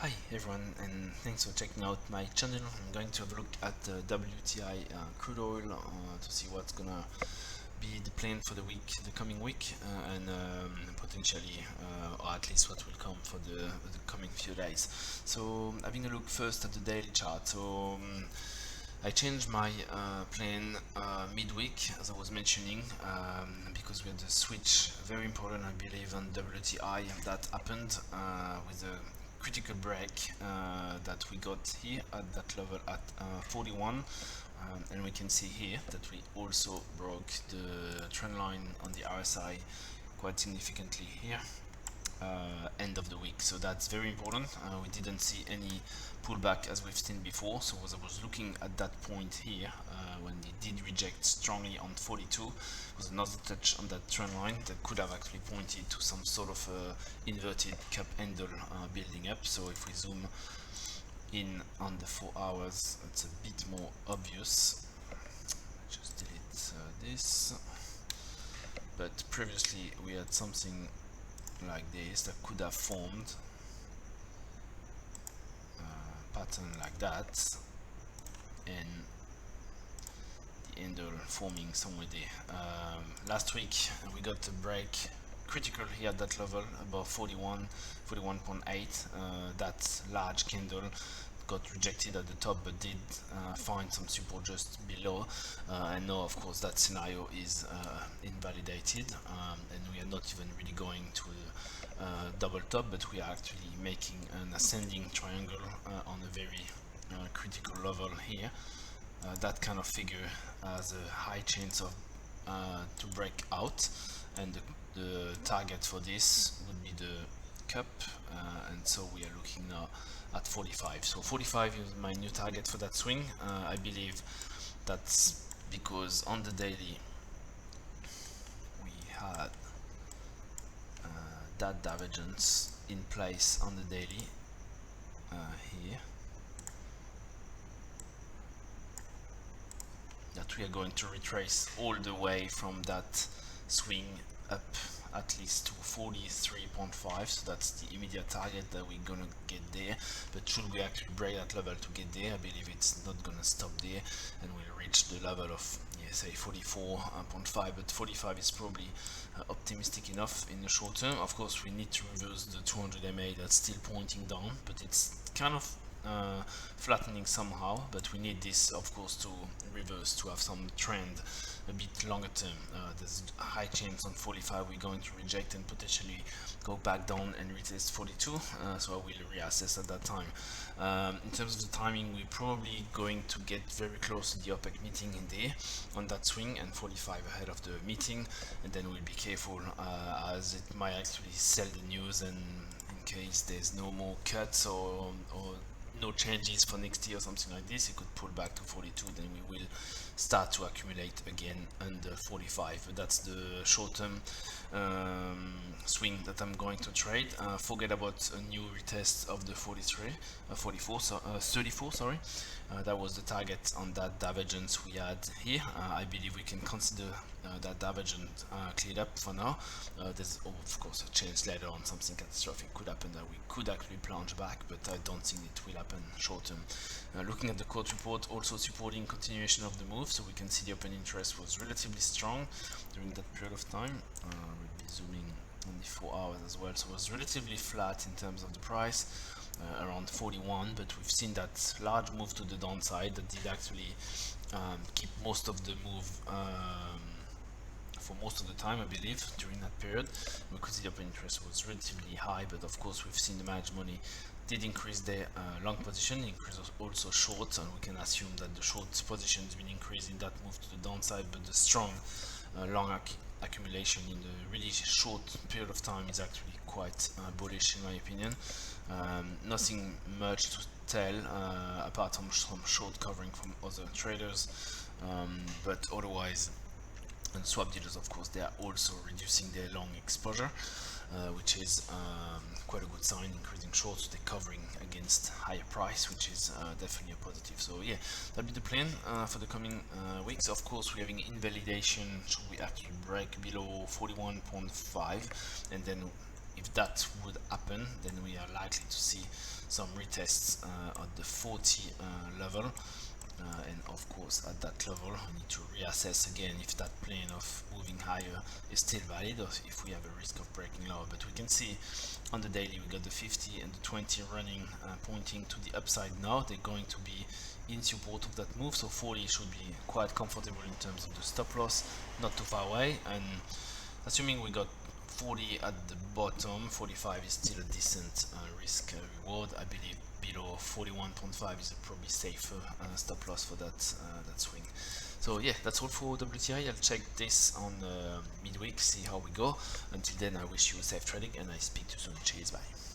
Hi everyone, and thanks for checking out my channel. I'm going to have a look at the WTI crude oil to see what's gonna be the plan for the coming week, and potentially, or at least what will come for the coming few days. So, having a look first at the daily chart. So, I changed my plan midweek, as I was mentioning, because we had a switch, very important, I believe, on WTI that happened with a critical break that we got here at that level at 41. And we can see here that we also broke the trend line on the RSI quite significantly here end of the week, so that's very important. We didn't see any pullback as we've seen before, so as I was looking at that point here, when it did reject strongly on 42, was another touch on that trend line that could have actually pointed to some sort of inverted cup handle building up. So if we zoom in on the 4 hours, it's a bit more obvious. Just delete this, but previously we had something like this that could have formed a pattern like that, and the handle forming somewhere there. Last week we got a break critical here at that level above 41.8. That large candle got rejected at the top but did find some support just below, and now of course that scenario is invalidated, and we are not even really going to a double top, but we are actually making an ascending triangle on a very critical level here. That kind of figure has a high chance of to break out, and the target for this would be the cup, and so we are looking now at 45. So 45 is my new target for that swing. I believe that's because on the daily we had that divergence in place on the daily here, that we are going to retrace all the way from that swing up at least to 43.5. so that's the immediate target that we're gonna get there. But should we actually break that level to get there, I believe it's not gonna stop there, and we'll reach the level of, yeah, say 44.5, but 45 is probably optimistic enough in the short term. Of course we need to reverse the 200 MA that's still pointing down, but it's kind of flattening somehow, but we need this of course to reverse to have some trend a bit longer term. There's a high chance on 45 we're going to reject and potentially go back down and retest 42, so I will reassess at that time. In terms of the timing, we're probably going to get very close to the OPEC meeting in there on that swing, and 45 ahead of the meeting, and then we'll be careful as it might actually sell the news, and in case there's no more cuts or no changes for next year or something like this, it could pull back to 42, then we will start to accumulate again under 45. But that's the short-term swing that I'm going to trade. Forget about a new retest of the 34, sorry. That was the target on that divergence we had here. I believe we can consider that divergence cleared up for now. There's of course a chance later on something catastrophic could happen that we could actually plunge back, but I don't think it will happen short term. Looking at the quote report, also supporting continuation of the move, so we can see the open interest was relatively strong during that period of time. We'll be zooming on the 4 hours as well, so it was relatively flat in terms of the price, around 41, but we've seen that large move to the downside that did actually keep most of the move for most of the time, I believe, during that period. We could see the open interest was relatively high, but of course we've seen the managed money did increase their long position, increase also short, and we can assume that the short position has been increased in that move to the downside, but the strong long accumulation in the really short period of time is actually quite bullish in my opinion. Nothing much to tell apart from some short covering from other traders, but otherwise, and swap dealers of course they are also reducing their long exposure, which is quite a good sign, increasing shorts, they're covering against higher price, which is definitely a positive. So yeah, that'll be the plan for the coming weeks. Of course we're having invalidation should we actually break below 41.5, and then if that would happen, then we are likely to see some retests at the 40 level. And of course at that level we need to reassess again if that plane of moving higher is still valid, or if we have a risk of breaking lower. But we can see on the daily we got the 50 and the 20 running, pointing to the upside now. They're going to be in support of that move, so 40 should be quite comfortable in terms of the stop loss, not too far away. And assuming we got 40 at the bottom, 45 is still a decent risk reward. I believe below 41.5 is a probably safer stop loss for that swing. So yeah, that's all for WTI. I'll check this on midweek, see how we go. Until then, I wish you safe trading, and I speak to you soon. Cheers, bye.